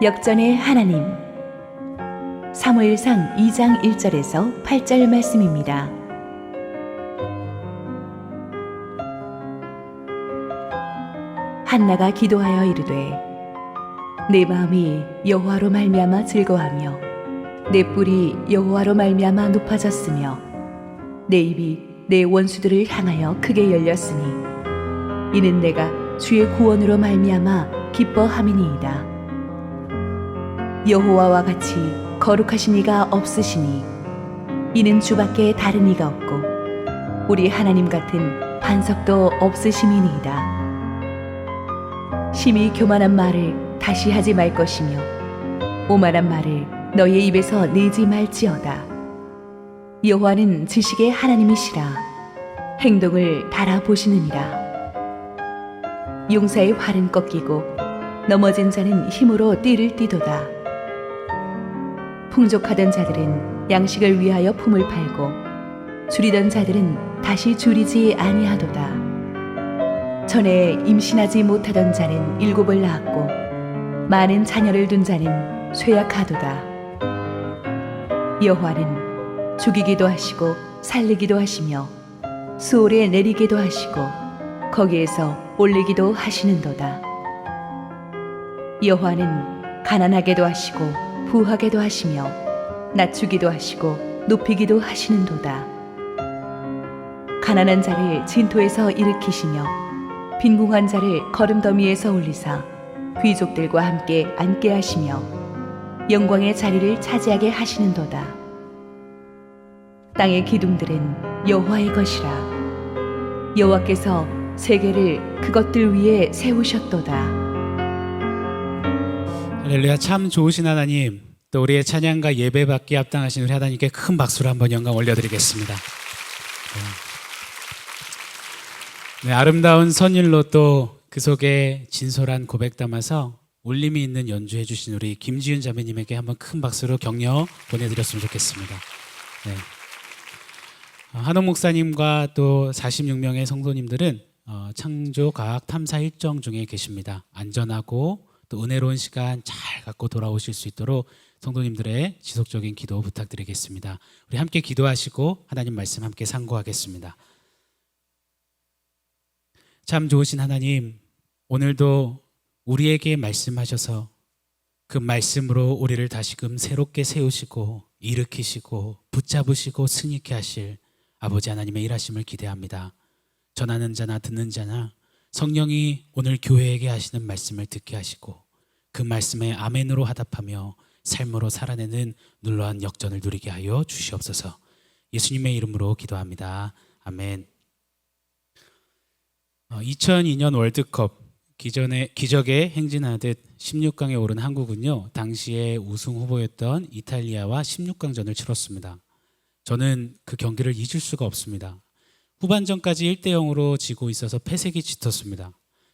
역전의 하나님. 사무엘상 2장 1절에서 8절 말씀입니다. 한나가 기도하여 이르되 내 마음이 여호와로 말미암아 즐거워하며 내 뿔이 여호와로 말미암아 높아졌으며 내 입이 내 원수들을 향하여 크게 열렸으니 이는 내가 주의 구원으로 말미암아 기뻐함이니이다. 여호와와 같이 거룩하신 이가 없으시니 이는 주밖에 다른 이가 없고 우리 하나님 같은 반석도 없으심이니이다. 심히 교만한 말을 다시 하지 말 것이며 오만한 말을 너희의 입에서 내지 말지어다. 여호와는 지식의 하나님이시라. 행동을 달아보시느니라. 용사의 활은 꺾이고 넘어진 자는 힘으로 띠를 띠도다. 풍족하던 자들은 양식을 위하여 품을 팔고 줄이던 자들은 다시 줄이지 아니하도다. 전에 임신하지 못하던 자는 7을 낳았고 많은 자녀를 둔 자는 쇠약하도다. 여호와는 죽이기도 하시고 살리기도 하시며 수올에 내리기도 하시고 거기에서 올리기도 하시는도다. 여호와는 가난하게도 하시고 부하게도 하시며 낮추기도 하시고 높이기도 하시는도다. 가난한 자를 진토에서 일으키시며 빈궁한 자를 거름더미에서 올리사 귀족들과 함께 앉게 하시며 영광의 자리를 차지하게 하시는도다. 땅의 기둥들은 여호와의 것이라. 여호와께서 세계를 그것들 위에 세우셨도다. 할렐루야. 참 좋으신 하나님, 또 우리의 찬양과 예배받기에 합당하신 우리 하나님께 큰 박수로 한번 영광 올려드리겠습니다. 네, 아름다운 선율로 또 그 속에 진솔한 고백 담아서 울림이 있는 연주해 주신 우리 김지윤 자매님에게 한번 큰 박수로 격려 보내드렸으면 좋겠습니다. 네. 한옥 목사님과 또 46명의 성도님들은 창조과학 탐사 일정 중에 계십니다. 안전하고 또 은혜로운 시간 잘 갖고 돌아오실 수 있도록 성도님들의 지속적인 기도 부탁드리겠습니다. 우리 함께 기도하시고 하나님 말씀 함께 상고하겠습니다. 참 좋으신 하나님, 오늘도 우리에게 말씀하셔서 그 말씀으로 우리를 다시금 새롭게 세우시고 일으키시고 붙잡으시고 승리케 하실 아버지 하나님의 일하심을 기대합니다. 전하는 자나 듣는 자나 성령이 오늘 교회에게 하시는 말씀을 듣게 하시고 그 말씀에 아멘으로 하답하며 삶으로 살아내는 놀라운 역전을 누리게 하여 주시옵소서. 예수님의 이름으로 기도합니다. 아멘. 2002년 월드컵 기적에 행진하듯 16강에 오른 한국은요, 당시에 우승 후보였던 이탈리아와 16강전을 치렀습니다. 저는 그 경기를 잊을 수가 없습니다. 후반전까지 1대0으로 지고 있어서 패색이 짙었습니다.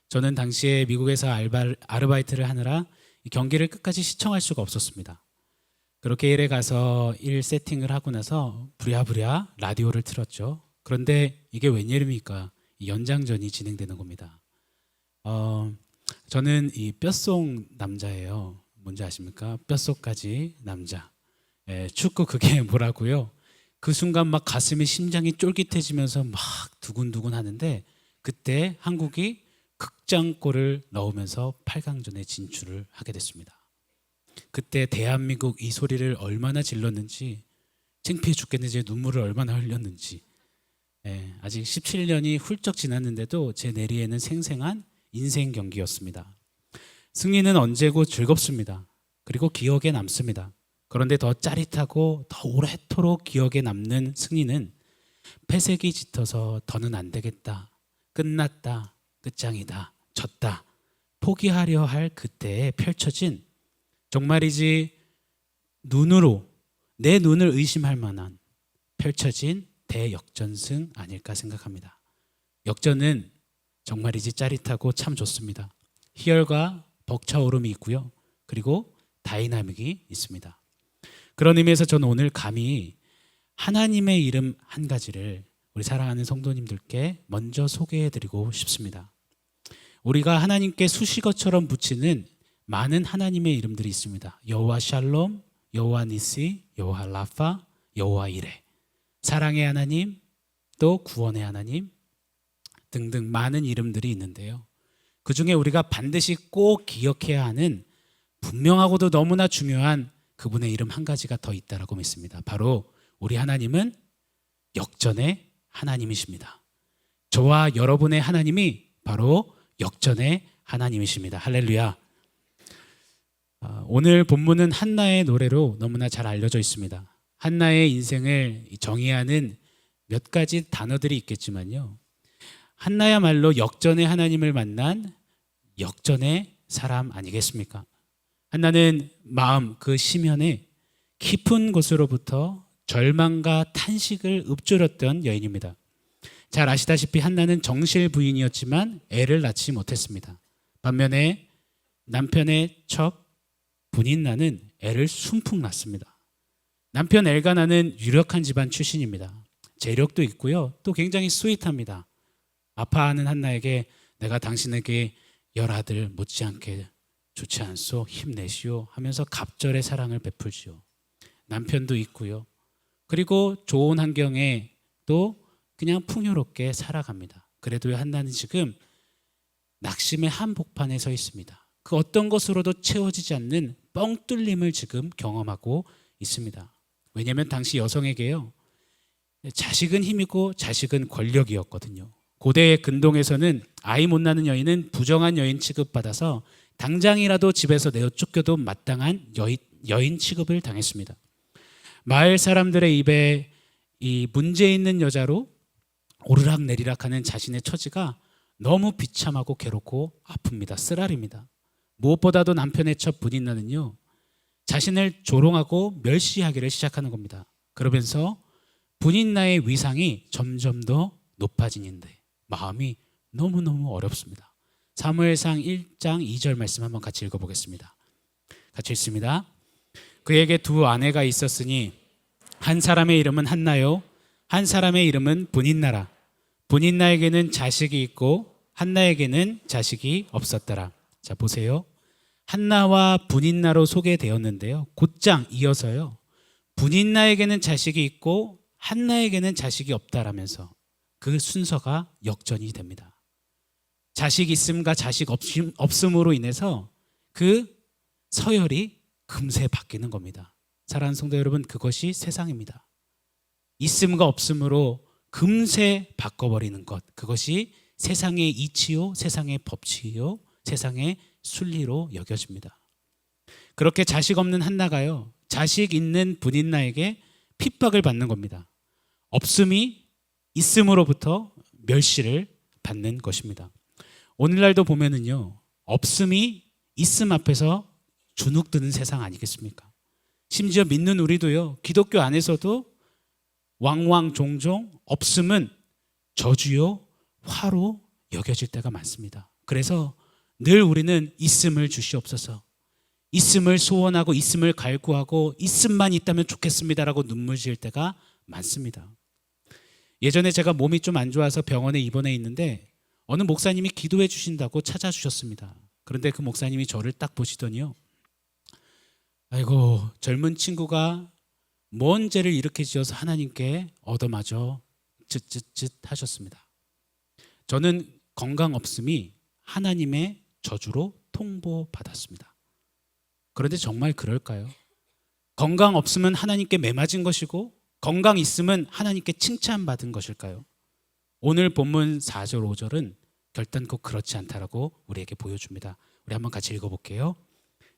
저는 당시에 미국에서 아르바이트를 하느라 이 경기를 끝까지 시청할 수가 없었습니다. 그렇게 1회 가서 1 세팅을 하고 나서 부랴부랴 라디오를 틀었죠. 그런데 이게 웬일입니까? 연장전이 진행되는 겁니다. 저는 이 뼛속 남자예요. 뭔지 아십니까? 뼛속까지 남자. 축구 그게 뭐라고요? 그 순간 막 가슴이 심장이 쫄깃해지면서 막 두근두근 하는데 그때 한국이 극장골을 넣으면서 8강전에 진출을 하게 됐습니다. 그때 대한민국 이 소리를 얼마나 질렀는지, 창피해 죽겠는지, 눈물을 얼마나 흘렸는지. 아직 17년이 훌쩍 지났는데도 제 내리에는 생생한 인생 경기였습니다. 승리는 언제고 즐겁습니다. 그리고 기억에 남습니다. 그런데 더 짜릿하고 더 오래도록 기억에 남는 승리는 패색이 짙어서 더는 안 되겠다, 끝났다, 끝장이다, 졌다, 포기하려 할 그때에 펼쳐진 정말이지 내 눈을 의심할 만한 펼쳐진 대역전승 아닐까 생각합니다. 역전은 정말이지 짜릿하고 참 좋습니다. 희열과 벅차오름이 있고요. 그리고 다이나믹이 있습니다. 그런 의미에서 저는 오늘 감히 하나님의 이름 한 가지를 우리 사랑하는 성도님들께 먼저 소개해드리고 싶습니다. 우리가 하나님께 수식어처럼 붙이는 많은 하나님의 이름들이 있습니다. 여호와 샬롬, 여호와 니시, 여호와 라파, 여호와 이레. 사랑의 하나님, 또 구원의 하나님 등등 많은 이름들이 있는데요. 그중에 우리가 반드시 꼭 기억해야 하는 분명하고도 너무나 중요한 그분의 이름 한 가지가 더 있다라고 믿습니다. 바로 우리 하나님은 역전의 하나님이십니다. 저와 여러분의 하나님이 바로 역전의 하나님이십니다. 할렐루야. 오늘 본문은 한나의 노래로 너무나 잘 알려져 있습니다. 한나의 인생을 정의하는 몇 가지 단어들이 있겠지만요. 한나야말로 역전의 하나님을 만난 역전의 사람 아니겠습니까? 한나는 마음 그 심연에 깊은 곳으로부터 절망과 탄식을 읊조렸던 여인입니다. 잘 아시다시피 한나는 정실 부인이었지만 애를 낳지 못했습니다. 반면에 남편의 첩 분인나는 애를 숨풍 낳습니다. 남편 엘가나는 유력한 집안 출신입니다. 재력도 있고요. 또 굉장히 스윗합니다. 아파하는 한나에게 내가 당신에게 10아들 못지않게 좋지 않소 힘내시오 하면서 갑절의 사랑을 베풀지요. 남편도 있고요. 그리고 좋은 환경에 또 그냥 풍요롭게 살아갑니다. 그래도 한나는 지금 낙심의 한복판에 서 있습니다. 그 어떤 것으로도 채워지지 않는 뻥 뚫림을 지금 경험하고 있습니다. 왜냐하면 당시 여성에게요, 자식은 힘이고 자식은 권력이었거든요. 고대의 근동에서는 아이 못 낳는 여인은 부정한 여인 취급받아서 당장이라도 집에서 내어 쫓겨도 마땅한 여인 취급을 당했습니다. 마을 사람들의 입에 이 문제 있는 여자로 오르락내리락하는 자신의 처지가 너무 비참하고 괴롭고 아픕니다. 쓰라립니다. 무엇보다도 남편의 첫 분인나는요, 자신을 조롱하고 멸시하기를 시작하는 겁니다. 그러면서 분인나의 위상이 점점 더 높아지는데 마음이 너무너무 어렵습니다. 사무엘상 1장 2절 말씀 한번 같이 읽어보겠습니다. 같이 읽습니다. 그에게 두 아내가 있었으니 한 사람의 이름은 한나요, 한 사람의 이름은 분인나라. 분인나에게는 자식이 있고 한나에게는 자식이 없었더라. 자, 보세요. 한나와 분인나로 소개되었는데요, 곧장 이어서요, 분인나에게는 자식이 있고 한나에게는 자식이 없다라면서 그 순서가 역전이 됩니다. 자식 있음과 자식 없음으로 인해서 그 서열이 금세 바뀌는 겁니다. 사랑하는 성도 여러분, 그것이 세상입니다. 있음과 없음으로 금세 바꿔버리는 것, 그것이 세상의 이치요, 세상의 법칙이요, 세상의 순리로 여겨집니다. 그렇게 자식 없는 한나가요, 자식 있는 분인나에게 핍박을 받는 겁니다. 없음이 있음으로부터 멸시를 받는 것입니다. 오늘날도 보면은요, 없음이 있음 앞에서 주눅드는 세상 아니겠습니까? 심지어 믿는 우리도요, 기독교 안에서도 왕왕 종종 없음은 저주요, 화로 여겨질 때가 많습니다. 그래서 늘 우리는 있음을 주시옵소서, 있음을 소원하고 있음을 갈구하고 있음만 있다면 좋겠습니다라고 눈물 지을 때가 많습니다. 예전에 제가 몸이 좀 안 좋아서 병원에 입원해 있는데 어느 목사님이 기도해 주신다고 찾아주셨습니다. 그런데 그 목사님이 저를 딱 보시더니요, 아이고 젊은 친구가 뭔 죄를 이렇게 지어서 하나님께 얻어맞어 쯧쯧쯧 하셨습니다. 저는 건강 없음이 하나님의 저주로 통보받았습니다. 그런데 정말 그럴까요? 건강 없으면 하나님께 매맞은 것이고 건강 있으면 하나님께 칭찬받은 것일까요? 오늘 본문 4절 5절은 결단코 그렇지 않다라고 우리에게 보여줍니다. 우리 한번 같이 읽어볼게요.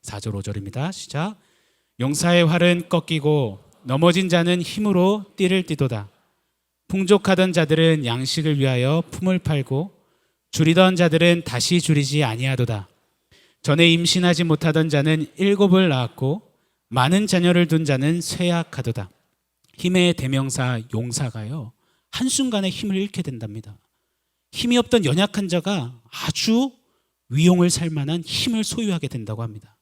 4절 5절입니다. 시작. 용사의 활은 꺾이고 넘어진 자는 힘으로 띠를 띠도다. 풍족하던 자들은 양식을 위하여 품을 팔고 줄이던 자들은 다시 줄이지 아니하도다. 전에 임신하지 못하던 자는 7을 낳았고 많은 자녀를 둔 자는 쇠약하도다. 힘의 대명사 용사가요, 한순간에 힘을 잃게 된답니다. 힘이 없던 연약한 자가 아주 위용을 살 만한 힘을 소유하게 된다고 합니다.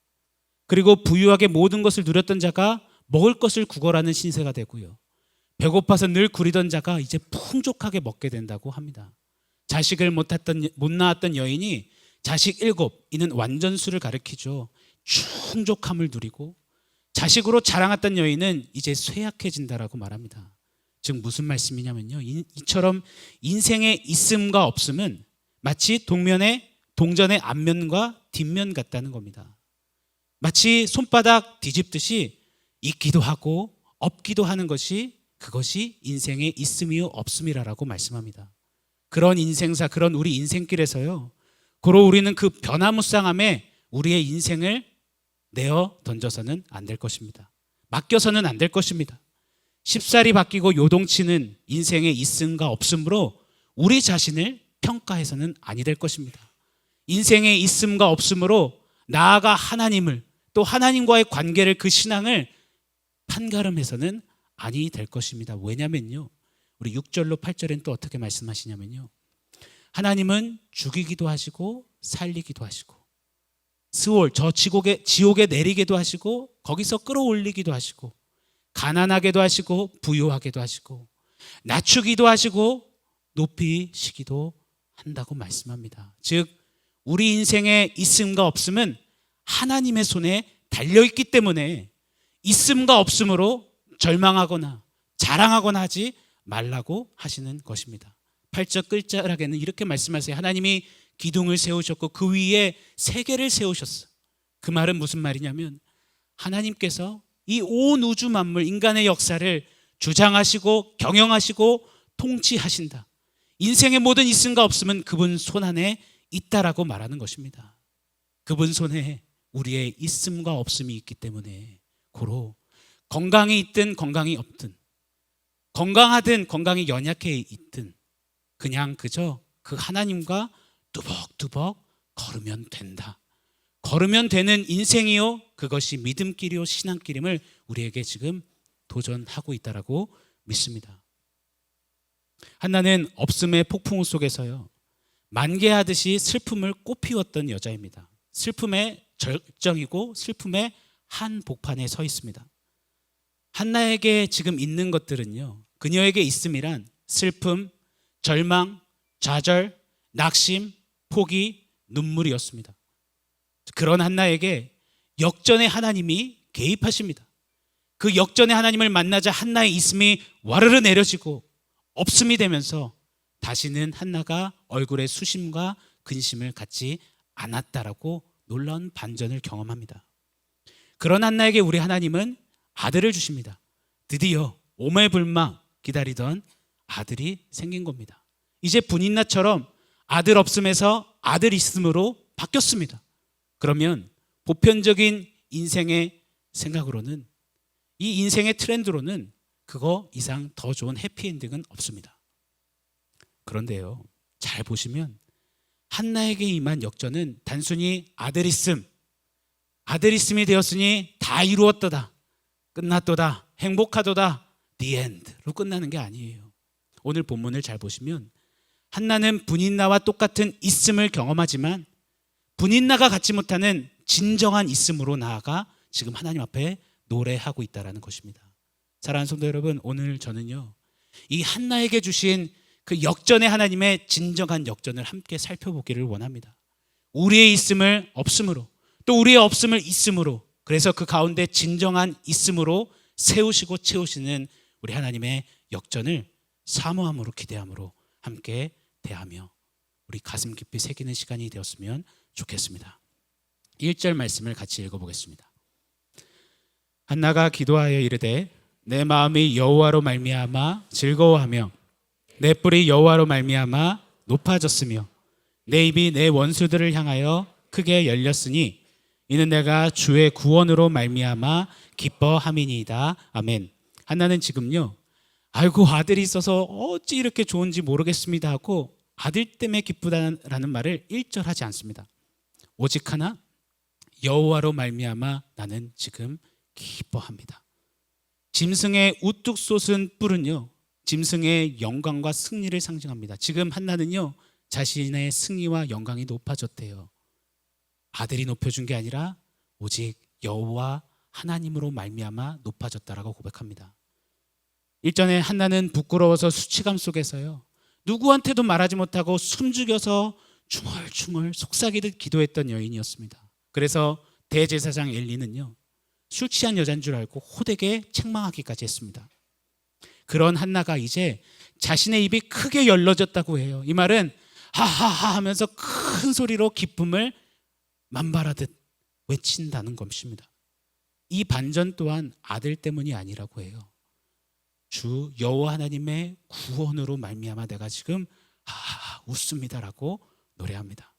그리고 부유하게 모든 것을 누렸던 자가 먹을 것을 구걸하는 신세가 되고요, 배고파서 늘 구리던 자가 이제 풍족하게 먹게 된다고 합니다. 자식을 못 낳았던 여인이 자식 7, 이는 완전수를 가리키죠. 충족함을 누리고 자식으로 자랑했던 여인은 이제 쇠약해진다라고 말합니다. 즉 무슨 말씀이냐면요, 이처럼 인생의 있음과 없음은 마치 동전의 앞면과 뒷면 같다는 겁니다. 마치 손바닥 뒤집듯이 있기도 하고 없기도 하는 것이, 그것이 인생의 있음이요 없음이라고 말씀합니다. 그런 인생사, 그런 우리 인생길에서요, 고로 우리는 그 변화무쌍함에 우리의 인생을 내어 던져서는 안 될 것입니다. 맡겨서는 안 될 것입니다. 쉽사리 바뀌고 요동치는 인생의 있음과 없음으로 우리 자신을 평가해서는 아니 될 것입니다. 인생의 있음과 없음으로 나아가 하나님을, 또 하나님과의 관계를, 그 신앙을 판가름해서는 아니 될 것입니다. 왜냐면요, 우리 6절로 8절엔 또 어떻게 말씀하시냐면요, 하나님은 죽이기도 하시고 살리기도 하시고 스올, 저 지옥에 내리게도 하시고 거기서 끌어올리기도 하시고 가난하게도 하시고 부유하게도 하시고 낮추기도 하시고 높이시기도 한다고 말씀합니다. 즉 우리 인생의 있음과 없음은 하나님의 손에 달려있기 때문에 있음과 없음으로 절망하거나 자랑하거나 하지 말라고 하시는 것입니다. 8절 끝자락에는 이렇게 말씀하세요. 하나님이 기둥을 세우셨고 그 위에 세계를 세우셨어. 그 말은 무슨 말이냐면 하나님께서 이 온 우주 만물, 인간의 역사를 주장하시고 경영하시고 통치하신다. 인생의 모든 있음과 없음은 그분 손 안에 있다라고 말하는 것입니다. 그분 손에 우리의 있음과 없음이 있기 때문에 고로 건강이 있든 건강이 없든, 건강하든 건강이 연약해 있든 그냥 그저 그 하나님과 뚜벅뚜벅 걸으면 된다. 걸으면 되는 인생이요, 그것이 믿음길이요 신앙길임을 우리에게 지금 도전하고 있다라고 믿습니다. 한나는 없음의 폭풍 속에서요, 만개하듯이 슬픔을 꽃피웠던 여자입니다. 슬픔의 절정이고 슬픔의 한복판에 서 있습니다. 한나에게 지금 있는 것들은요, 그녀에게 있음이란 슬픔, 절망, 좌절, 낙심, 포기, 눈물이었습니다. 그런 한나에게 역전의 하나님이 개입하십니다. 그 역전의 하나님을 만나자 한나의 있음이 와르르 내려지고 없음이 되면서 다시는 한나가 얼굴에 수심과 근심을 갖지 않았다라고 놀라운 반전을 경험합니다. 그런 한나에게 우리 하나님은 아들을 주십니다. 드디어 오매불망 기다리던 아들이 생긴 겁니다. 이제 분인나처럼 아들 없음에서 아들 있음으로 바뀌었습니다. 그러면 보편적인 인생의 생각으로는, 이 인생의 트렌드로는 그거 이상 더 좋은 해피엔딩은 없습니다. 그런데요, 잘 보시면 한나에게 임한 역전은 단순히 아들 있음이 되었으니 다 이루었도다, 끝났도다, 행복하도다, the end로 끝나는 게 아니에요. 오늘 본문을 잘 보시면 한나는 분인나와 똑같은 있음을 경험하지만 분인나가 갖지 못하는 진정한 있음으로 나아가 지금 하나님 앞에 노래하고 있다는 것입니다. 사랑하는 성도 여러분, 오늘 저는요, 이 한나에게 주신 그 역전의 하나님의 진정한 역전을 함께 살펴보기를 원합니다. 우리의 있음을 없음으로, 또 우리의 없음을 있음으로, 그래서 그 가운데 진정한 있음으로 세우시고 채우시는 우리 하나님의 역전을 사모함으로, 기대함으로 함께 대하며 우리 가슴 깊이 새기는 시간이 되었으면 좋겠습니다. 1절 말씀을 같이 읽어보겠습니다. 한나가 기도하여 이르되 내 마음이 여호와로 말미암아 즐거워하며 내 뿔이 여호와로 말미암아 높아졌으며 내 입이 내 원수들을 향하여 크게 열렸으니 이는 내가 주의 구원으로 말미암아 기뻐함이니이다. 아멘. 한나는 지금요, 아이고 아들이 있어서 어찌 이렇게 좋은지 모르겠습니다 하고 아들 때문에 기쁘다라는 말을 1절 하지 않습니다. 오직 하나, 여호와로 말미암아 나는 지금 기뻐합니다. 짐승의 우뚝 솟은 뿔은요, 짐승의 영광과 승리를 상징합니다. 지금 한나는요, 자신의 승리와 영광이 높아졌대요. 아들이 높여준 게 아니라 오직 여호와 하나님으로 말미암아 높아졌다라고 고백합니다. 일전에 한나는 부끄러워서 수치감 속에서요, 누구한테도 말하지 못하고 숨죽여서 중얼중얼 속삭이듯 기도했던 여인이었습니다. 그래서 대제사장 엘리는요, 술 취한 여자인 줄 알고 호되게 책망하기까지 했습니다. 그런 한나가 이제 자신의 입이 크게 열려졌다고 해요. 이 말은 하하하 하면서 큰 소리로 기쁨을 만발하듯 외친다는 것입니다. 이 반전 또한 아들 때문이 아니라고 해요. 주 여호와 하나님의 구원으로 말미암아 내가 지금 하하하 웃습니다라고 노래합니다.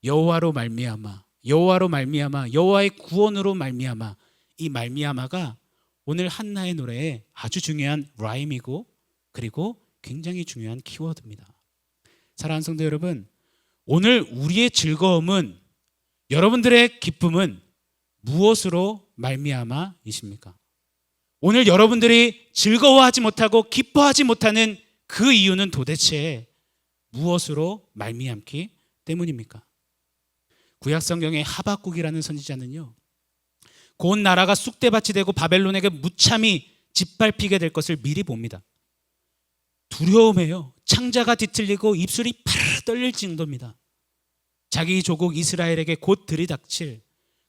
여호와로 말미암아, 여호와로 말미암아, 여호와의 구원으로 말미암아, 이 말미암아가 오늘 한나의 노래에 아주 중요한 라임이고 그리고 굉장히 중요한 키워드입니다. 사랑하는 성도 여러분, 오늘 우리의 즐거움은, 여러분들의 기쁨은 무엇으로 말미암아이십니까? 오늘 여러분들이 즐거워하지 못하고 기뻐하지 못하는 그 이유는 도대체 무엇으로 말미암기 때문입니까? 구약 성경의 하박국이라는 선지자는요, 곧 나라가 쑥대밭이 되고 바벨론에게 무참히 짓밟히게 될 것을 미리 봅니다. 두려움에요, 창자가 뒤틀리고 입술이 파르르 떨릴 정도입니다. 자기 조국 이스라엘에게 곧 들이닥칠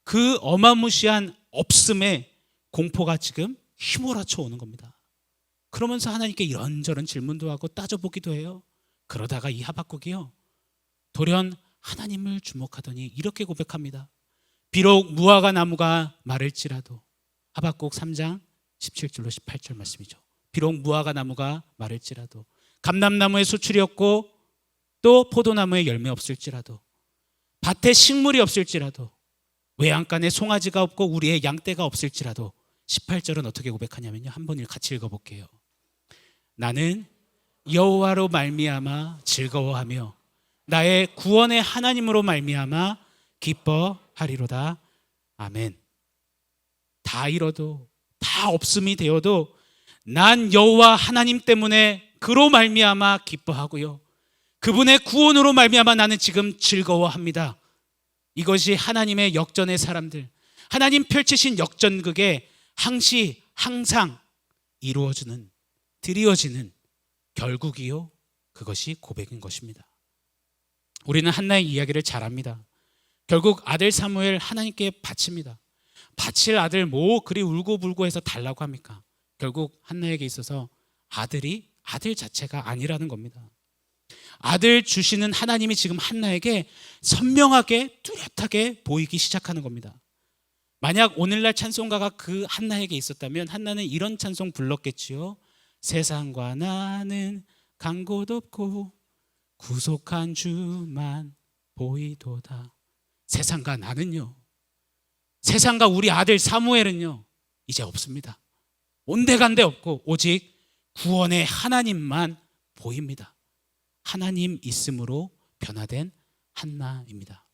그 어마무시한 없음에 공포가 지금 휘몰아쳐 오는 겁니다. 그러면서 하나님께 이런저런 질문도 하고 따져보기도 해요. 그러다가 이 하박국이요, 돌연 하나님을 주목하더니 이렇게 고백합니다. 비록 무화과 나무가 마를지라도, 하박국 3장 17절로 18절 말씀이죠. 비록 무화과 나무가 마를지라도, 감람나무에 수출이 없고 또 포도나무에 열매 없을지라도, 밭에 식물이 없을지라도, 외양간에 송아지가 없고 우리의 양떼가 없을지라도, 18절은 어떻게 고백하냐면요, 한번 같이 읽어볼게요. 나는 여호와로 말미암아 즐거워하며 나의 구원의 하나님으로 말미암아 기뻐하리로다. 아멘. 다 잃어도, 다 없음이 되어도 난 여호와 하나님 때문에 그로 말미암아 기뻐하고요, 그분의 구원으로 말미암아 나는 지금 즐거워합니다. 이것이 하나님의 역전의 사람들, 하나님 펼치신 역전극에 항상 이루어지는, 드리워지는 결국이요, 그것이 고백인 것입니다. 우리는 한나의 이야기를 잘 압니다. 결국 아들 사무엘 하나님께 바칩니다. 바칠 아들 뭐 그리 울고불고 해서 달라고 합니까? 결국 한나에게 있어서 아들이 아들 자체가 아니라는 겁니다. 아들 주시는 하나님이 지금 한나에게 선명하게 뚜렷하게 보이기 시작하는 겁니다. 만약 오늘날 찬송가가 그 한나에게 있었다면 한나는 이런 찬송 불렀겠지요. 세상과 나는 간 곳 없고 구속한 주만 보이도다. 세상과 나는요, 세상과 우리 아들 사무엘은요 이제 없습니다. 온데간데 없고 오직 구원의 하나님만 보입니다. 하나님 있음으로 변화된 한나입니다.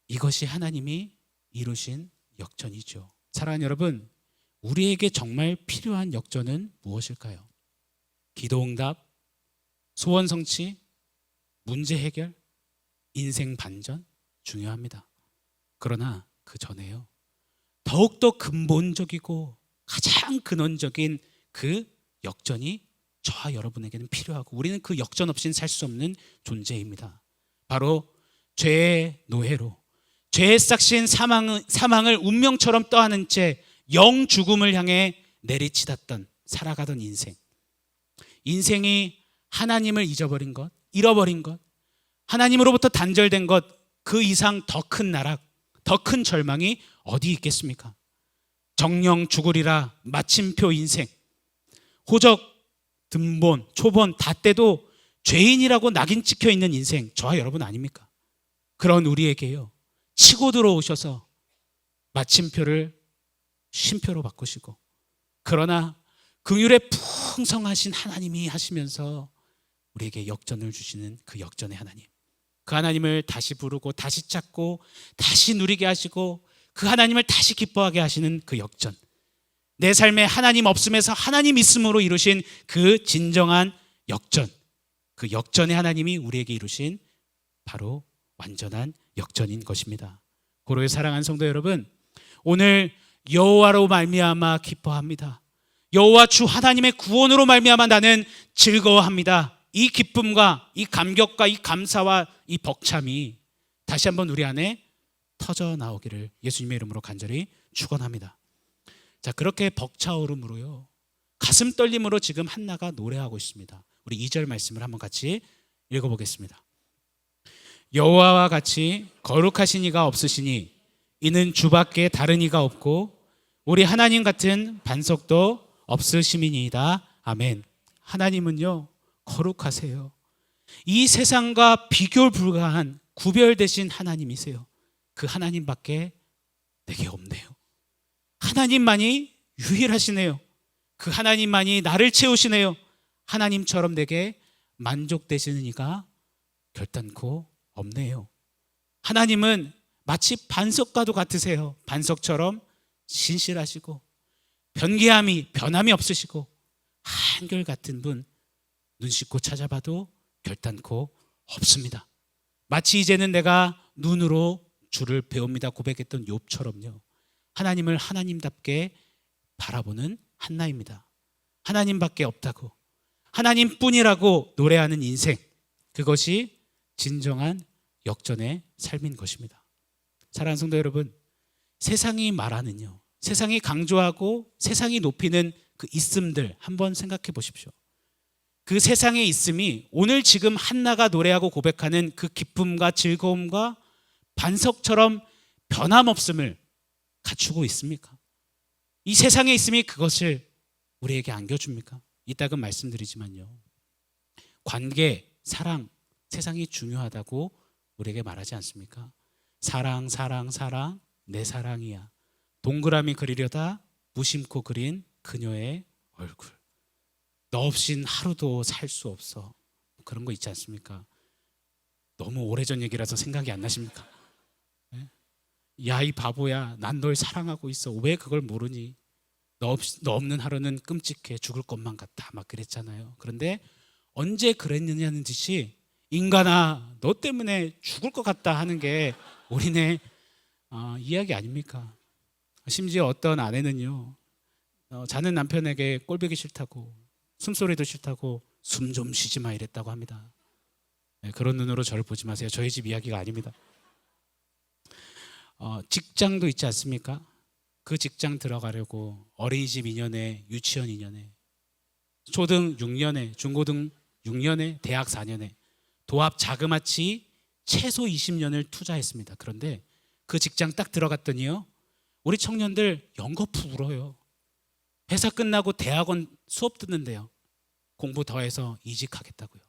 이것이 하나님이 이루신 역전이죠. 사랑하는 여러분, 우리에게 정말 필요한 역전은 무엇일까요? 기도응답, 소원 성취, 문제 해결, 인생 반전 중요합니다. 그러나 그 전에요, 더욱더 근본적이고 가장 근원적인 그 역전이 저와 여러분에게는 필요하고 우리는 그 역전 없이는 살 수 없는 존재입니다. 바로 죄의 노예로, 죄의 싹신 사망을 운명처럼 떠안은 채 영 죽음을 향해 내리치닫던 살아가던 인생이 하나님을 잊어버린 것, 잃어버린 것, 하나님으로부터 단절된 것, 그 이상 더 큰 나락, 더 큰 절망이 어디 있겠습니까? 정령 죽으리라 마침표 인생, 호적, 등본, 초본 다 떼도 죄인이라고 낙인 찍혀 있는 인생, 저와 여러분 아닙니까? 그런 우리에게요, 치고 들어오셔서 마침표를 쉼표로 바꾸시고, 그러나 긍휼에 풍성하신 하나님이 하시면서 우리에게 역전을 주시는 그 역전의 하나님, 그 하나님을 다시 부르고 다시 찾고 다시 누리게 하시고 그 하나님을 다시 기뻐하게 하시는 그 역전, 내 삶에 하나님 없음에서 하나님 있음으로 이루신 그 진정한 역전, 그 역전의 하나님이 우리에게 이루신 바로 완전한 역전인 것입니다. 고로의 사랑하는 성도 여러분, 오늘 여호와로 말미암아 기뻐합니다. 여호와 주 하나님의 구원으로 말미암아 나는 즐거워합니다. 이 기쁨과 이 감격과 이 감사와 이 벅참이 다시 한번 우리 안에 터져 나오기를 예수님의 이름으로 간절히 축원합니다. 자, 그렇게 벅차오름으로요, 가슴 떨림으로 지금 한나가 노래하고 있습니다. 우리 2절 말씀을 한번 같이 읽어보겠습니다. 여호와와 같이 거룩하신 이가 없으시니 이는 주밖에 다른 이가 없고 우리 하나님 같은 반석도 없으심이니이다. 아멘. 하나님은요, 거룩하세요. 이 세상과 비교 불가한 구별되신 하나님이세요. 그 하나님밖에 내게 없네요. 하나님만이 유일하시네요. 그 하나님만이 나를 채우시네요. 하나님처럼 내게 만족되시는 이가 결단코 없네요. 하나님은 마치 반석과도 같으세요. 반석처럼 신실하시고 변함이 없으시고 한결같은 분, 눈 씻고 찾아봐도 결단코 없습니다. 마치 이제는 내가 눈으로 주를 배웁니다 고백했던 욥처럼요, 하나님을 하나님답게 바라보는 한나입니다. 하나님밖에 없다고, 하나님뿐이라고 노래하는 인생, 그것이 진정한 역전의 삶인 것입니다. 사랑하는 성도 여러분, 세상이 말하는요, 세상이 강조하고 세상이 높이는 그 있음들 한번 생각해 보십시오. 그 세상의 있음이 오늘 지금 한나가 노래하고 고백하는 그 기쁨과 즐거움과 반석처럼 변함없음을 갖추고 있습니까? 이 세상의 있음이 그것을 우리에게 안겨줍니까? 이따금 말씀드리지만요, 관계, 사랑, 세상이 중요하다고 우리에게 말하지 않습니까? 사랑, 사랑, 사랑, 내 사랑이야. 동그라미 그리려다 무심코 그린 그녀의 얼굴. 너 없인 하루도 살 수 없어. 그런 거 있지 않습니까? 너무 오래전 얘기라서 생각이 안 나십니까? 야, 이 바보야, 난 널 사랑하고 있어. 왜 그걸 모르니? 너 없는 하루는 끔찍해. 죽을 것만 같아. 막 그랬잖아요. 그런데 언제 그랬느냐는 듯이, 인간아, 너 때문에 죽을 것 같다 하는 게 우리네 이야기 아닙니까? 심지어 어떤 아내는요, 자는 남편에게 꼴보기 싫다고, 숨소리도 싫다고 숨 좀 쉬지 마 이랬다고 합니다. 그런 눈으로 저를 보지 마세요. 저희 집 이야기가 아닙니다. 직장도 있지 않습니까? 그 직장 들어가려고 어린이집 2년에, 유치원 2년에, 초등 6년에, 중고등 6년에, 대학 4년에 도합 자그마치 최소 20년을 투자했습니다. 그런데 그 직장 딱 들어갔더니요, 우리 청년들 연거푸 울어요. 회사 끝나고 대학원 수업 듣는데요, 공부 더해서 이직하겠다고요.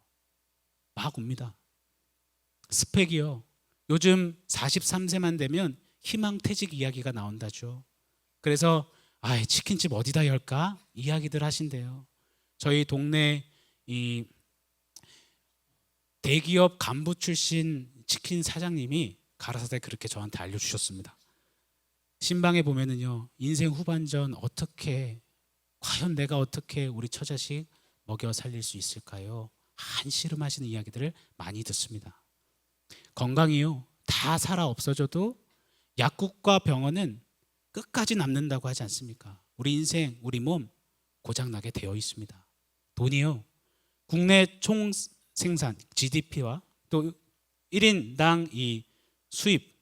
막 웁니다. 스펙이요, 요즘 43세만 되면 희망퇴직 이야기가 나온다죠. 그래서 치킨집 어디다 열까? 이야기들 하신대요. 저희 동네 이 대기업 간부 출신 치킨 사장님이 가라사대 그렇게 저한테 알려주셨습니다. 신방에 보면은요, 인생 후반전 과연 내가 어떻게 우리 처자식 먹여 살릴 수 있을까요? 한시름하시는 이야기들을 많이 듣습니다. 건강이요, 다 살아 없어져도 약국과 병원은 끝까지 남는다고 하지 않습니까? 우리 인생, 우리 몸 고장나게 되어 있습니다. 돈이요, 국내 총 생산 GDP와 또 1인당 이 수입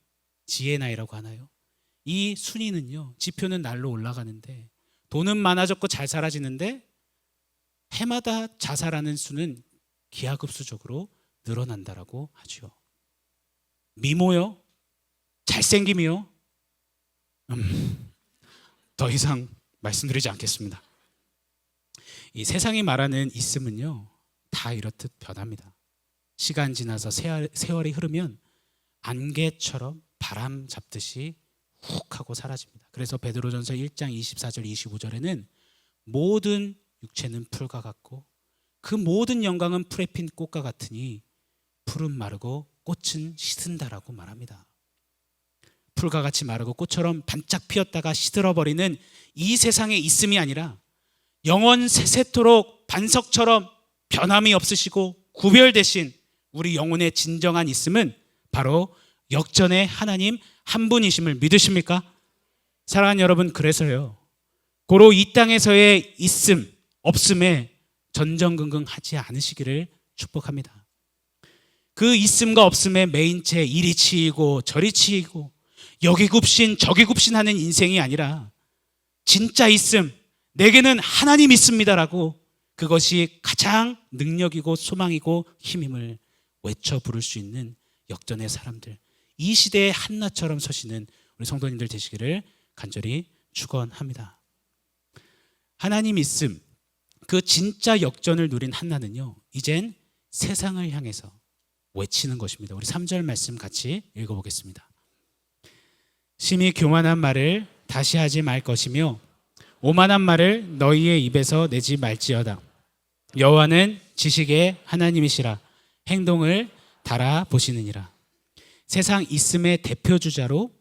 GNI라고 하나요? 이 순위는요, 지표는 날로 올라가는데 돈은 많아졌고 잘 살아지는데 해마다 자살하는 수는 기하급수적으로 늘어난다라고 하죠. 미모요, 잘생김이요, 더 이상 말씀드리지 않겠습니다. 이 세상이 말하는 있음은요, 다 이렇듯 변합니다. 시간 지나서 세월이 흐르면 안개처럼 바람 잡듯이 훅 하고 사라집니다. 그래서 베드로전서 1장 24절 25절에는 모든 육체는 풀과 같고 그 모든 영광은 풀에 핀 꽃과 같으니 풀은 마르고 꽃은 시든다라고 말합니다. 풀과 같이 마르고 꽃처럼 반짝 피었다가 시들어버리는 이 세상에 있음이 아니라 영원 세세토록 반석처럼 변함이 없으시고 구별되신 우리 영혼의 진정한 있음은 바로 역전의 하나님 한 분이심을 믿으십니까? 사랑하는 여러분, 그래서요, 고로 이 땅에서의 있음 없음에 전전긍긍하지 않으시기를 축복합니다. 그 있음과 없음에 매인 채 이리 치이고 저리 치이고 여기 굽신 저기 굽신하는 인생이 아니라 진짜 있음, 내게는 하나님 있습니다라고 그것이 가장 능력이고 소망이고 힘임을 외쳐 부를 수 있는 역전의 사람들, 이 시대의 한나처럼 서시는 우리 성도님들 되시기를 간절히 축원합니다. 하나님 있음, 그 진짜 역전을 누린 한나는요, 이젠 세상을 향해서 외치는 것입니다. 우리 3절 말씀 같이 읽어보겠습니다. 심히 교만한 말을 다시 하지 말 것이며 오만한 말을 너희의 입에서 내지 말지어다. 여호와는 지식의 하나님이시라. 행동을 달아보시느니라. 세상 있음의 대표주자로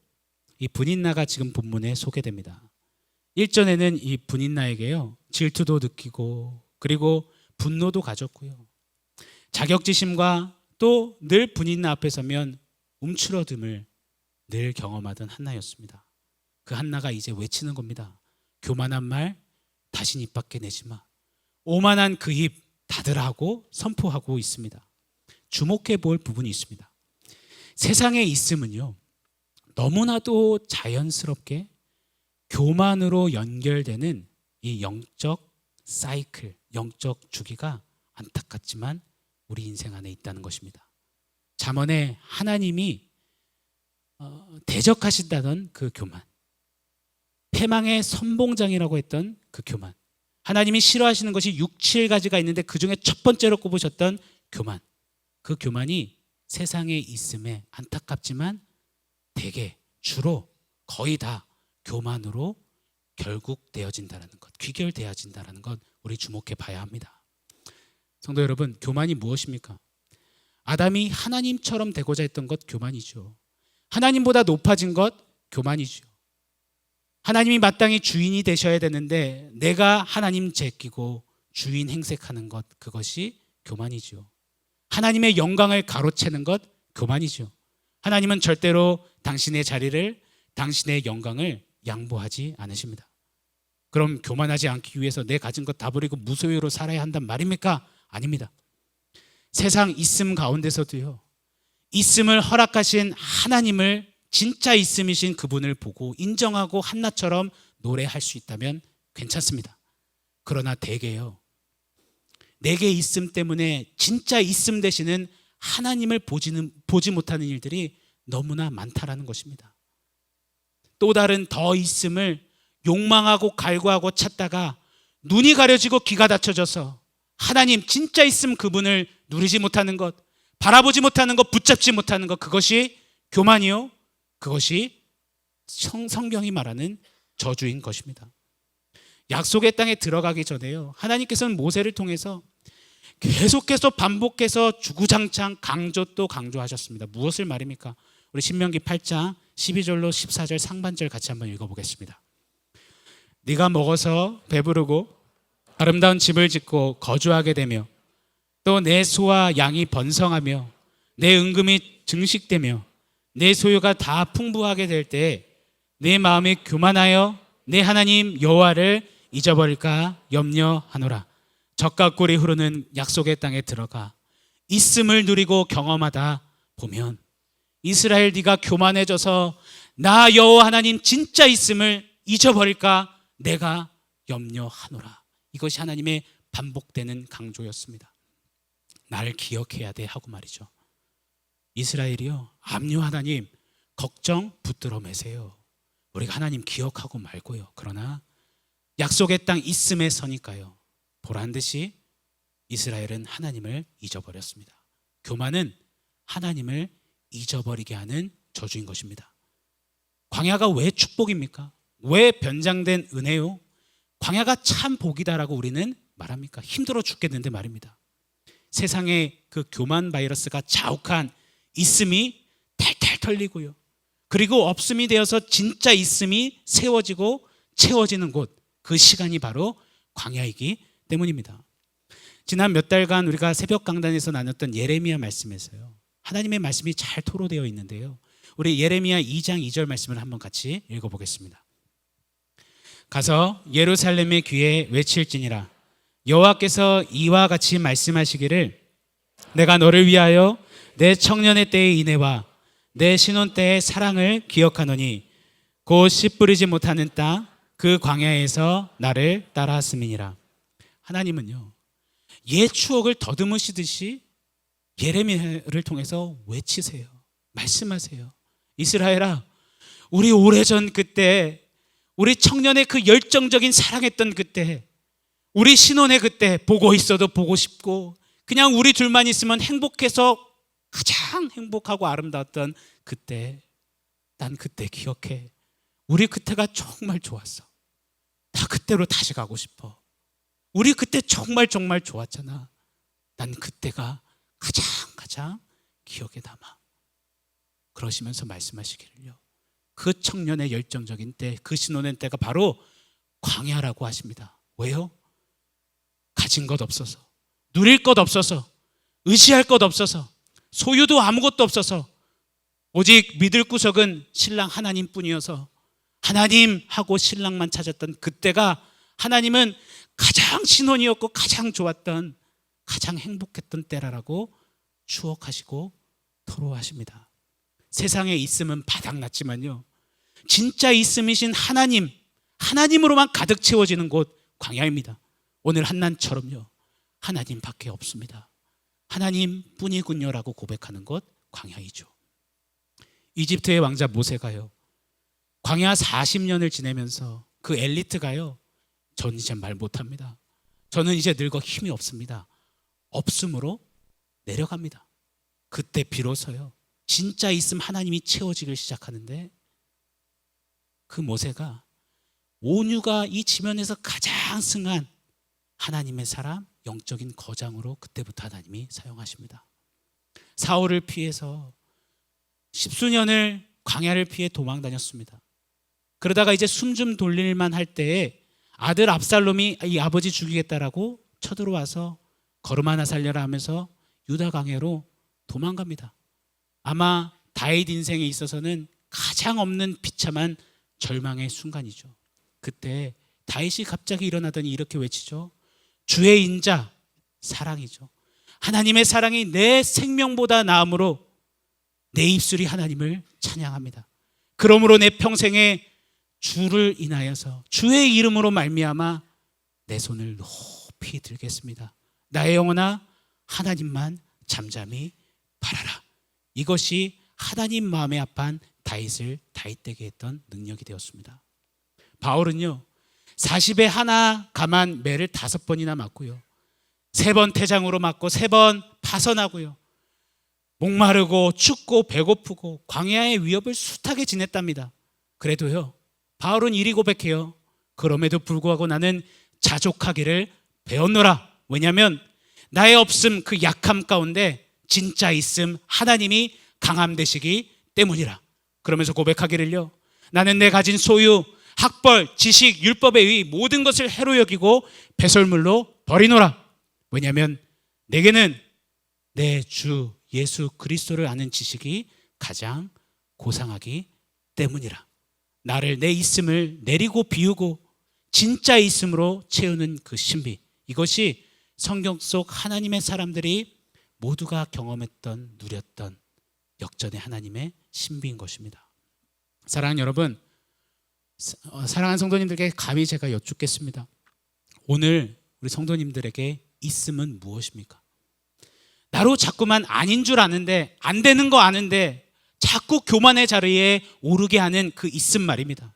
이 분인나가 지금 본문에 소개됩니다. 1절에는 이 분인나에게요, 질투도 느끼고 그리고 분노도 가졌고요, 자격지심과 또 늘 분인나 앞에 서면 움츠러듦을 늘 경험하던 한나였습니다. 그 한나가 이제 외치는 겁니다. 교만한 말 다신 입 밖에 내지 마. 오만한 그 입 닫으라고 선포하고 있습니다. 주목해 볼 부분이 있습니다. 세상에 있음은요, 너무나도 자연스럽게 교만으로 연결되는 이 영적 사이클, 영적 주기가 안타깝지만 우리 인생 안에 있다는 것입니다. 잠언에 하나님이 대적하신다던 그 교만, 패망의 선봉장이라고 했던 그 교만, 하나님이 싫어하시는 것이 6, 7가지가 있는데 그 중에 첫 번째로 꼽으셨던 교만, 그 교만이 세상에 있음에 안타깝지만 대개 주로 거의 다 교만으로 결국 되어진다는 것, 귀결되어진다는 것, 우리 주목해 봐야 합니다. 성도 여러분, 교만이 무엇입니까? 아담이 하나님처럼 되고자 했던 것 교만이죠. 하나님보다 높아진 것 교만이죠. 하나님이 마땅히 주인이 되셔야 되는데 내가 하나님 제끼고 주인 행색하는 것, 그것이 교만이죠. 하나님의 영광을 가로채는 것 교만이죠. 하나님은 절대로 당신의 자리를, 당신의 영광을 양보하지 않으십니다. 그럼 교만하지 않기 위해서 내 가진 것 다 버리고 무소유로 살아야 한단 말입니까? 아닙니다. 세상 있음 가운데서도요, 있음을 허락하신 하나님을, 진짜 있음이신 그분을 보고 인정하고 한나처럼 노래할 수 있다면 괜찮습니다. 그러나 대개요, 내게 있음 때문에 진짜 있음 되시는 하나님을 보지 못하는 일들이 너무나 많다라는 것입니다. 또 다른 더 있음을 욕망하고 갈구하고 찾다가 눈이 가려지고 귀가 닫혀져서 하나님 진짜 있음 그분을 누리지 못하는 것, 바라보지 못하는 것, 붙잡지 못하는 것, 그것이 교만이요, 그것이 성경이 말하는 저주인 것입니다. 약속의 땅에 들어가기 전에요, 하나님께서는 모세를 통해서 계속해서 반복해서 주구장창 강조 또 강조하셨습니다. 무엇을 말입니까? 우리 신명기 8장 12절로 14절 상반절 같이 한번 읽어보겠습니다. 네가 먹어서 배부르고 아름다운 집을 짓고 거주하게 되며 또 내 소와 양이 번성하며 내 은금이 증식되며 내 소유가 다 풍부하게 될 때 내 마음이 교만하여 내 하나님 여호와를 잊어버릴까 염려하노라. 젖과 꿀이 흐르는 약속의 땅에 들어가 있음을 누리고 경험하다 보면 이스라엘 네가 교만해져서 나 여호와 하나님 진짜 있음을 잊어버릴까 내가 염려하노라. 이것이 하나님의 반복되는 강조였습니다. 나를 기억해야 돼 하고 말이죠. 이스라엘이요, 압류 하나님 걱정 붙들어 매세요. 우리가 하나님 기억하고 말고요. 그러나 약속의 땅 있음에 서니까요, 보란 듯이 이스라엘은 하나님을 잊어버렸습니다. 교만은 하나님을 잊어버리게 하는 저주인 것입니다. 광야가 왜 축복입니까? 왜 변장된 은혜요? 광야가 참 복이다라고 우리는 말합니까? 힘들어 죽겠는데 말입니다. 세상에 그 교만 바이러스가 자욱한 있음이 탈탈 털리고요, 그리고 없음이 되어서 진짜 있음이 세워지고 채워지는 곳, 그 시간이 바로 광야이기 때문입니다. 지난 몇 달간 우리가 새벽 강단에서 나눴던 예레미야 말씀에서요, 하나님의 말씀이 잘 토로되어 있는데요, 우리 예레미야 2장 2절 말씀을 한번 같이 읽어보겠습니다. 가서 예루살렘의 귀에 외칠지니라. 여호와께서 이와 같이 말씀하시기를 내가 너를 위하여 내 청년의 때의 인애와 내 신혼 때의 사랑을 기억하노니 곧 씨 뿌리지 못하는 땅 그 광야에서 나를 따라왔음이니라. 하나님은요, 옛 추억을 더듬으시듯이 예레미야를 통해서 외치세요. 말씀하세요. 이스라엘아, 우리 오래전 그때, 우리 청년의 그 열정적인 사랑했던 그때, 우리 신혼의 그때, 보고 있어도 보고 싶고 그냥 우리 둘만 있으면 행복해서 가장 행복하고 아름다웠던 그때, 난 그때 기억해. 우리 그때가 정말 좋았어. 나 그때로 다시 가고 싶어. 우리 그때 정말 정말 좋았잖아. 난 그때가 가장 기억에 남아. 그러시면서 말씀하시기를요, 그 청년의 열정적인 때, 그 신혼의 때가 바로 광야라고 하십니다. 왜요? 가진 것 없어서, 누릴 것 없어서, 의지할 것 없어서, 소유도 아무것도 없어서 오직 믿을 구석은 신랑 하나님뿐이어서 하나님 하고 신랑만 찾았던 그때가 하나님은 가장 신혼이었고 가장 좋았던, 가장 행복했던 때라고 추억하시고 토로하십니다. 세상에 있음은 바닥났지만요, 진짜 있음이신 하나님, 하나님으로만 가득 채워지는 곳 광야입니다. 오늘 한난처럼요, 하나님밖에 없습니다. 하나님뿐이군요라고 고백하는 곳 광야이죠. 이집트의 왕자 모세가요, 광야 40년을 지내면서 그 엘리트가요, 전 이제 말 못합니다. 저는 이제 늙어 힘이 없습니다. 없음으로 내려갑니다. 그때 비로소요, 진짜 있음 하나님이 채워지기 시작하는데, 그 모세가 온유가 이 지면에서 가장 승한 하나님의 사람, 영적인 거장으로 그때부터 하나님이 사용하십니다. 사울을 피해서 십수년을 광야를 피해 도망 다녔습니다. 그러다가 이제 숨 좀 돌릴만 할 때에 아들 압살롬이 이 아버지 죽이겠다라고 쳐들어와서 걸음 하나 살려라 하면서 유다 광야로 도망갑니다. 아마 다윗 인생에 있어서는 가장 없는 비참한 절망의 순간이죠. 그때 다윗이 갑자기 일어나더니 이렇게 외치죠. 주의 인자, 사랑이죠. 하나님의 사랑이 내 생명보다 나음으로 내 입술이 하나님을 찬양합니다. 그러므로 내 평생에 주를 인하여서 주의 이름으로 말미암아 내 손을 높이 들겠습니다. 나의 영혼아, 하나님만 잠잠히 바라라. 이것이 하나님 마음에 합한 다윗을 다윗되게 했던 능력이 되었습니다. 바울은요, 40에 하나 감한 매를 5번이나 맞고요, 3번 태장으로 맞고 3번 파선하고요, 목마르고 춥고 배고프고 광야의 위협을 숱하게 지냈답니다. 그래도요, 바울은 이리 고백해요. 그럼에도 불구하고 나는 자족하기를 배웠노라. 왜냐하면 나의 없음, 그 약함 가운데 진짜 있음 하나님이 강함 되시기 때문이라. 그러면서 고백하기를요, 나는 내 가진 소유, 학벌, 지식, 율법에 의해 모든 것을 해로 여기고 배설물로 버리노라. 왜냐하면 내게는 내 주 예수 그리스도를 아는 지식이 가장 고상하기 때문이라. 나를 내 있음을 내리고 비우고 진짜 있음으로 채우는 그 신비, 이것이 성경 속 하나님의 사람들이 모두가 경험했던, 누렸던 역전의 하나님의 신비인 것입니다. 사랑하는 여러분, 사랑하는 성도님들에게 감히 제가 여쭙겠습니다. 오늘 우리 성도님들에게 있음은 무엇입니까? 나로 자꾸만 아닌 줄 아는데, 안 되는 거 아는데 자꾸 교만의 자리에 오르게 하는 그 있음 말입니다.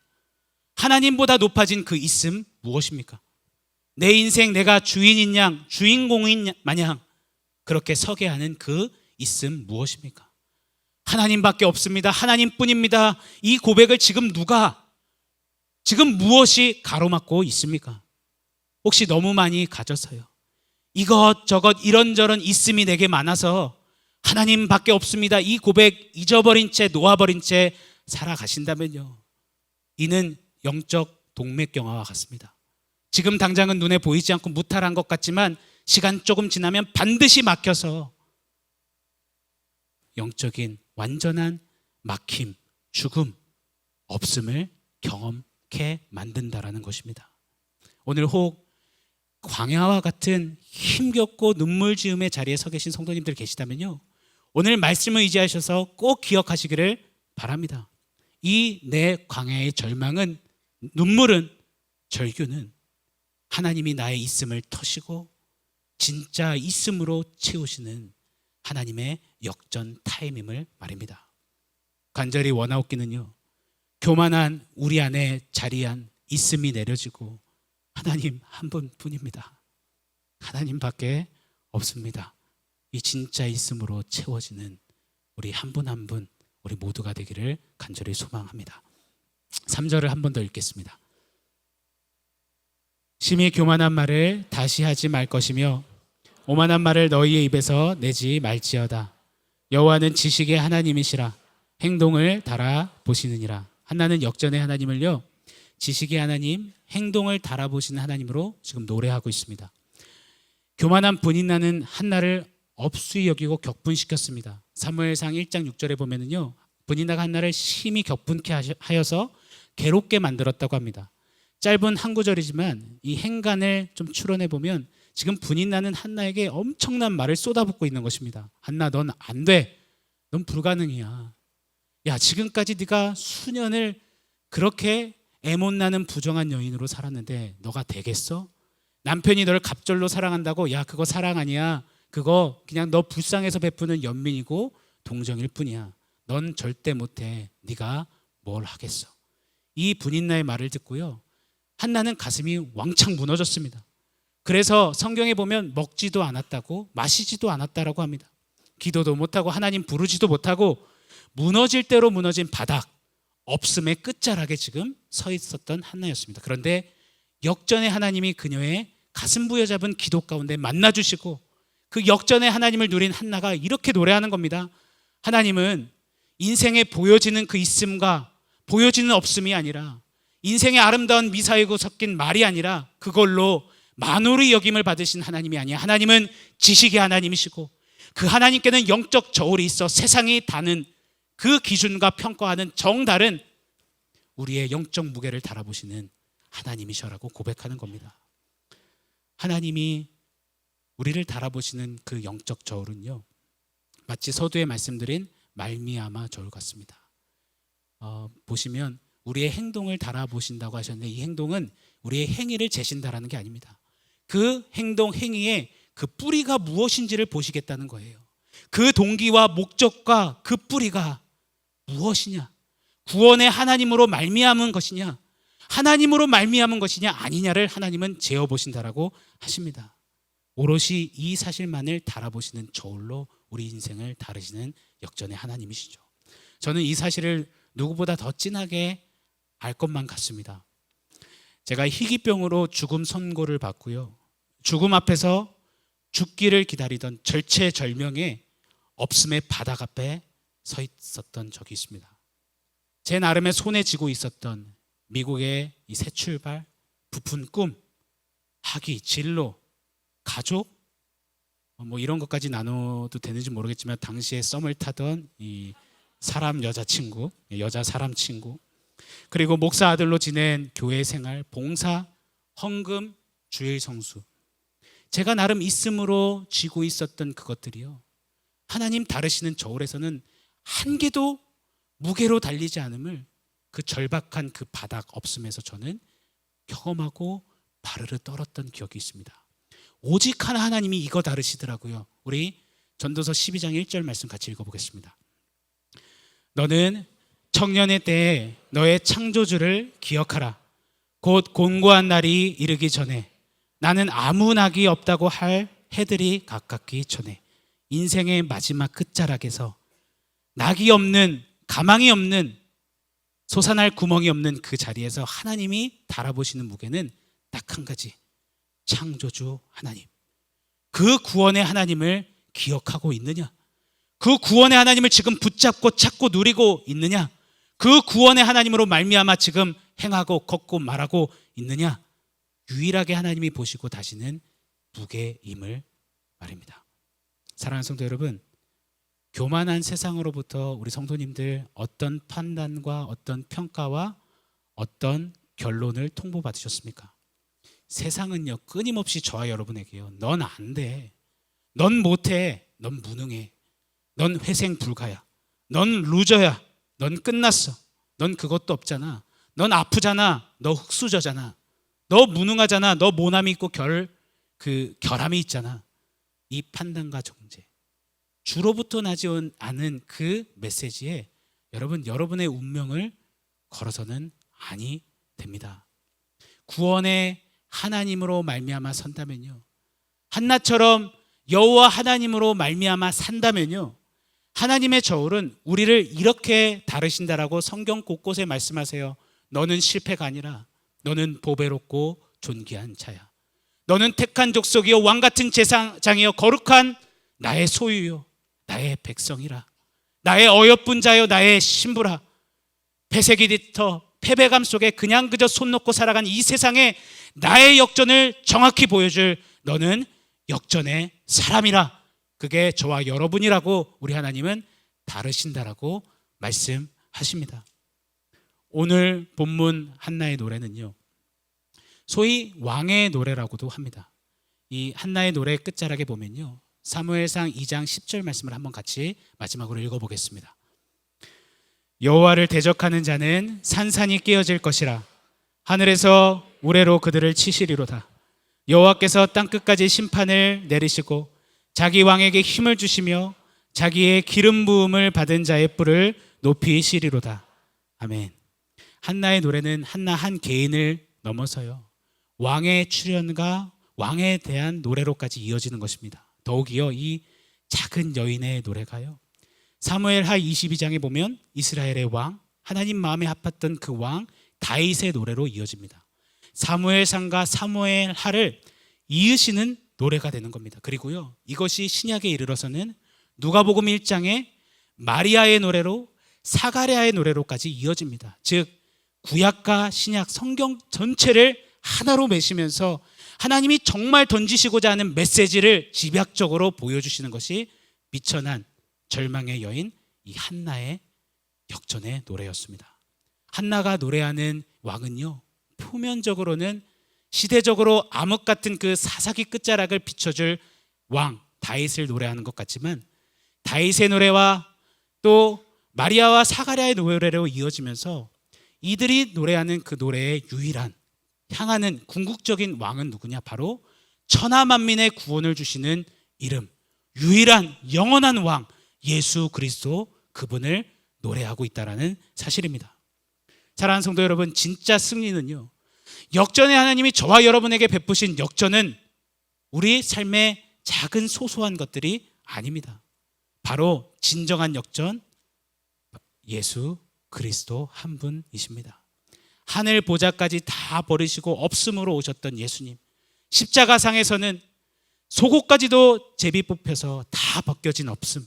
하나님보다 높아진 그 있음 무엇입니까? 내 인생 내가 주인인 양, 주인공인 마냥 그렇게 서게 하는 그 있음 무엇입니까? 하나님밖에 없습니다. 하나님뿐입니다. 이 고백을 지금 누가, 지금 무엇이 가로막고 있습니까? 혹시 너무 많이 가져서요, 이것저것 이런저런 있음이 내게 많아서 하나님밖에 없습니다, 이 고백 잊어버린 채, 놓아버린 채 살아가신다면요, 이는 영적 동맥경화와 같습니다. 지금 당장은 눈에 보이지 않고 무탈한 것 같지만 시간 조금 지나면 반드시 막혀서 영적인 완전한 막힘, 죽음, 없음을 경험케 만든다라는 것입니다. 오늘 혹 광야와 같은 힘겹고 눈물 지음의 자리에 서 계신 성도님들 계시다면요, 오늘 말씀을 의지하셔서 꼭 기억하시기를 바랍니다. 이 내 광야의 절망은, 눈물은, 절규는 하나님이 나의 있음을 터시고 진짜 있음으로 채우시는 하나님의 역전 타임임을 말입니다. 간절히 원하옵기는요, 교만한 우리 안에 자리한 있음이 내려지고 하나님 한 분뿐입니다. 하나님밖에 없습니다. 이 진짜 있음으로 채워지는 우리 한 분 한 분, 우리 모두가 되기를 간절히 소망합니다. 3절을 한 번 더 읽겠습니다. 심히 교만한 말을 다시 하지 말 것이며 오만한 말을 너희의 입에서 내지 말지어다. 여호와는 지식의 하나님이시라. 행동을 달아보시느니라. 한나는 역전의 하나님을요, 지식의 하나님, 행동을 달아보시는 하나님으로 지금 노래하고 있습니다. 교만한 분인나는 한나를 업수히 여기고 격분시켰습니다. 사무엘상 1장 6절에 보면은요, 분인나가 한나를 심히 격분케 하여서 괴롭게 만들었다고 합니다. 짧은 한 구절이지만 이 행간을 좀 추론해 보면 지금 분인나는 한나에게 엄청난 말을 쏟아붓고 있는 것입니다. 한나, 넌 안 돼. 넌 불가능이야. 야, 지금까지 네가 수년을 그렇게 애못나는 부정한 여인으로 살았는데 너가 되겠어? 남편이 너를 갑절로 사랑한다고? 야, 그거 사랑 아니야. 그거 그냥 너 불쌍해서 베푸는 연민이고 동정일 뿐이야. 넌 절대 못해. 네가 뭘 하겠어? 이 분인나의 말을 듣고요, 한나는 가슴이 왕창 무너졌습니다. 그래서 성경에 보면 먹지도 않았다고, 마시지도 않았다라고 합니다. 기도도 못하고 하나님 부르지도 못하고 무너질 대로 무너진 바닥, 없음의 끝자락에 지금 서 있었던 한나였습니다. 그런데 역전의 하나님이 그녀의 가슴 부여잡은 기도 가운데 만나주시고 그 역전의 하나님을 누린 한나가 이렇게 노래하는 겁니다. 하나님은 인생에 보여지는 그 있음과 보여지는 없음이 아니라, 인생의 아름다운 미사이고 섞인 말이 아니라 그걸로 만홀의 여김을 받으신 하나님이 아니야. 하나님은 지식의 하나님이시고 그 하나님께는 영적 저울이 있어 세상이 다는 그 기준과 평가하는 정다른 우리의 영적 무게를 달아보시는 하나님이셔라고 고백하는 겁니다. 하나님이 우리를 달아보시는 그 영적 저울은요, 마치 서두에 말씀드린 말미암아 저울 같습니다. 보시면 우리의 행동을 달아보신다고 하셨는데 이 행동은 우리의 행위를 재신다라는 게 아닙니다. 그 행동, 행위의 그 뿌리가 무엇인지를 보시겠다는 거예요. 그 동기와 목적과 그 뿌리가 무엇이냐? 구원의 하나님으로 말미암은 것이냐? 하나님으로 말미암은 것이냐 아니냐를 하나님은 재어보신다라고 하십니다. 오롯이 이 사실만을 달아보시는 저울로 우리 인생을 다루시는 역전의 하나님이시죠. 저는 이 사실을 누구보다 더 진하게 알 것만 같습니다. 제가 희귀병으로 죽음 선고를 받고요, 죽음 앞에서 죽기를 기다리던 절체절명의 없음의 바닥 앞에 서 있었던 적이 있습니다. 제 나름의 손에 쥐고 있었던 미국의 이 새 출발, 부푼 꿈, 학위, 진로, 가족, 뭐 이런 것까지 나눠도 되는지 모르겠지만 당시에 썸을 타던 이 사람 여자친구, 여자 사람 친구, 그리고 목사 아들로 지낸 교회 생활, 봉사, 헌금, 주일 성수, 제가 나름 있음으로 쥐고 있었던 그것들이요, 하나님 다루시는 저울에서는 한 개도 무게로 달리지 않음을 그 절박한 그 바닥 없음에서 저는 경험하고 바르르 떨었던 기억이 있습니다. 오직 하나님이 이거 다루시더라고요. 우리 전도서 12장 1절 말씀 같이 읽어보겠습니다. 너는 청년의 때에 너의 창조주를 기억하라. 곧 곤고한 날이 이르기 전에, 나는 아무 낙이 없다고 할 해들이 가깝기 전에, 인생의 마지막 끝자락에서 낙이 없는, 가망이 없는, 솟아날 구멍이 없는 그 자리에서 하나님이 달아보시는 무게는 딱 한 가지, 창조주 하나님. 그 구원의 하나님을 기억하고 있느냐? 그 구원의 하나님을 지금 붙잡고 찾고 누리고 있느냐? 그 구원의 하나님으로 말미암아 지금 행하고 걷고 말하고 있느냐? 유일하게 하나님이 보시고 다시는 무게임을 말입니다. 사랑하는 성도 여러분, 교만한 세상으로부터 우리 성도님들 어떤 판단과 어떤 평가와 어떤 결론을 통보받으셨습니까? 세상은요, 끊임없이 저와 여러분에게요, 넌 안 돼, 넌 못해, 넌 무능해, 넌 회생 불가야. 넌 루저야. 넌 끝났어. 넌 그것도 없잖아. 넌 아프잖아. 너 흙수저잖아. 너 무능하잖아. 너 모남이 있고 결함이 있잖아. 이 판단과 정죄, 주로부터 나지 않은 그 메시지에 여러분의 운명을 걸어서는 아니 됩니다. 구원의 하나님으로 말미암아 선다면요, 한나처럼 여호와 하나님으로 말미암아 산다면요, 하나님의 저울은 우리를 이렇게 다루신다라고 성경 곳곳에 말씀하세요. 너는 실패가 아니라 너는 보배롭고 존귀한 자야. 너는 택한 족속이요 왕같은 제사장이요 거룩한 나의 소유요 나의 백성이라. 나의 어여쁜 자요 나의 신부라. 배색이 뒤터 패배감 속에 그저 손 놓고 살아간 이 세상에 나의 역전을 정확히 보여줄 너는 역전의 사람이라. 그게 저와 여러분이라고 우리 하나님은 다루신다라고 말씀하십니다. 오늘 본문 한나의 노래는요, 소위 왕의 노래라고도 합니다. 이 한나의 노래 끝자락에 보면요, 사무엘상 2장 10절 말씀을 한번 같이 마지막으로 읽어보겠습니다. 여호와를 대적하는 자는 산산이 깨어질 것이라. 하늘에서 우레로 그들을 치시리로다. 여호와께서 땅끝까지 심판을 내리시고 자기 왕에게 힘을 주시며 자기의 기름 부음을 받은 자의 뿔을 높이시리로다. 아멘. 한나의 노래는 한나 한 개인을 넘어서요, 왕의 출현과 왕에 대한 노래로까지 이어지는 것입니다. 더욱이요, 이 작은 여인의 노래가요, 사무엘하 22장에 보면 이스라엘의 왕, 하나님 마음에 합했던 그 왕 다윗의 노래로 이어집니다. 사무엘상과 사무엘하를 이으시는 노래가 되는 겁니다. 그리고요, 이것이 신약에 이르러서는 누가복음 1장에 마리아의 노래로, 사가랴의 노래로까지 이어집니다. 즉 구약과 신약 성경 전체를 하나로 매시면서 하나님이 정말 던지시고자 하는 메시지를 집약적으로 보여주시는 것이 미천한 절망의 여인 이 한나의 역전의 노래였습니다. 한나가 노래하는 왕은요, 표면적으로는 시대적으로 암흑 같은 그 사사기 끝자락을 비춰줄 왕 다윗을 노래하는 것 같지만, 다윗의 노래와 또 마리아와 사가랴의 노래로 이어지면서 이들이 노래하는 그 노래의 유일한 향하는 궁극적인 왕은 누구냐? 바로 천하 만민의 구원을 주시는 이름, 유일한 영원한 왕 예수 그리스도, 그분을 노래하고 있다는 사실입니다. 사랑하는 성도 여러분, 진짜 승리는요, 역전의 하나님이 저와 여러분에게 베푸신 역전은 우리 삶의 작은 소소한 것들이 아닙니다. 바로 진정한 역전, 예수 그리스도 한 분이십니다. 하늘 보좌까지 다 버리시고 없음으로 오셨던 예수님, 십자가상에서는 속옷까지도 제비 뽑혀서 다 벗겨진 없음,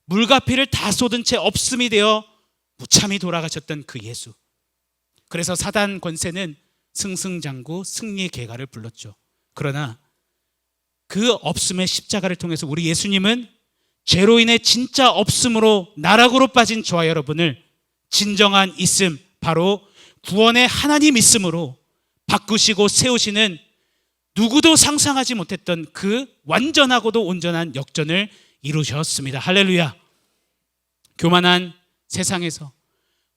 물과 피를 다 쏟은 채 없음이 되어 무참히 돌아가셨던 그 예수. 그래서 사단 권세는 승승장구 승리의 계가를 불렀죠. 그러나 그 없음의 십자가를 통해서 우리 예수님은 죄로 인해 진짜 없음으로 나락으로 빠진 저와 여러분을 진정한 있음, 바로 구원의 하나님 있음으로 바꾸시고 세우시는 누구도 상상하지 못했던 그 완전하고도 온전한 역전을 이루셨습니다. 할렐루야. 교만한 세상에서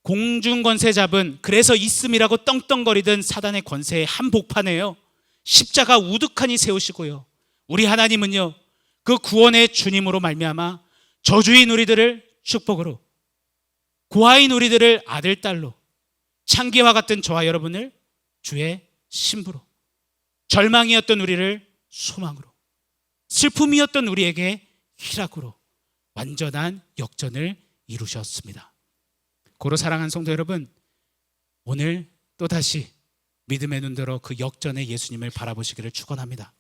공중 권세 잡은, 그래서 있음이라고 떵떵거리던 사단의 권세의 한복판에요, 십자가 우두칸이 세우시고요, 우리 하나님은요, 그 구원의 주님으로 말미암아 저주인 우리들을 축복으로, 고아인 우리들을 아들 딸로, 창기와 같은 저와 여러분을 주의 신부로, 절망이었던 우리를 소망으로, 슬픔이었던 우리에게 희락으로 완전한 역전을 이루셨습니다. 고로 사랑하는 성도 여러분, 오늘 또다시 믿음의 눈으로 그 역전의 예수님을 바라보시기를 축원합니다.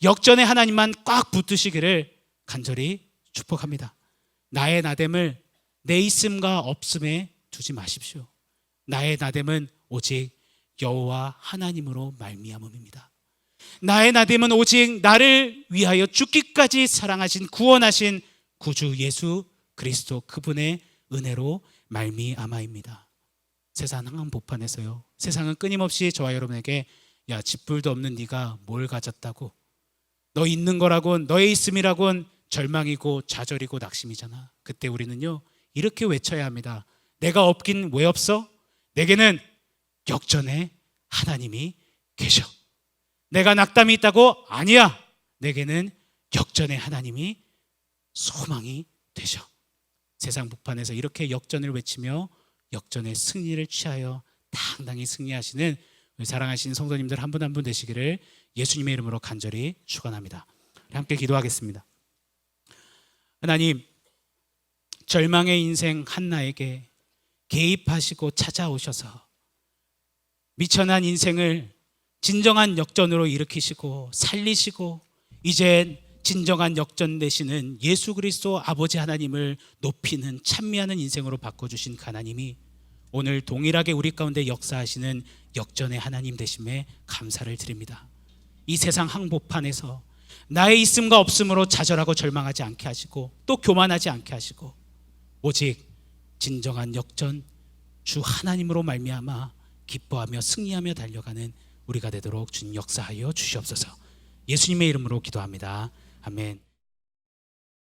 역전의 하나님만 꽉 붙드시기를 간절히 축복합니다. 나의 나됨을 내 있음과 없음에 두지 마십시오. 나의 나됨은 오직 여호와 하나님으로 말미암음입니다. 나의 나됨은 오직 나를 위하여 죽기까지 사랑하신, 구원하신 구주 예수 그리스도, 그분의 은혜로 말미암아입니다. 세상 한복판에서요, 세상은 끊임없이 저와 여러분에게 야, 집불도 없는 네가 뭘 가졌다고, 너 있는 거라곤, 너의 있음이라곤 절망이고 좌절이고 낙심이잖아. 그때 우리는요 이렇게 외쳐야 합니다. 내가 없긴 왜 없어? 내게는 역전의 하나님이 계셔. 내가 낙담이 있다고? 아니야. 내게는 역전의 하나님이 소망이 되셔. 세상 북판에서 이렇게 역전을 외치며 역전의 승리를 취하여 당당히 승리하시는 우리 사랑하시는 성도님들 한 분 한 분 되시기를 예수님의 이름으로 간절히 축원합니다. 함께 기도하겠습니다. 하나님, 절망의 인생 한나에게 개입하시고 찾아오셔서 미천한 인생을 진정한 역전으로 일으키시고 살리시고 이제 진정한 역전 되시는 예수 그리스도 아버지 하나님을 높이는 찬미하는 인생으로 바꿔주신 그 하나님이 오늘 동일하게 우리 가운데 역사하시는 역전의 하나님 되심에 감사를 드립니다. 이 세상 항복판에서 나의 있음과 없음으로 좌절하고 절망하지 않게 하시고 또 교만하지 않게 하시고 오직 진정한 역전 주 하나님으로 말미암아 기뻐하며 승리하며 달려가는 우리가 되도록 주님 역사하여 주시옵소서. 예수님의 이름으로 기도합니다. 아멘.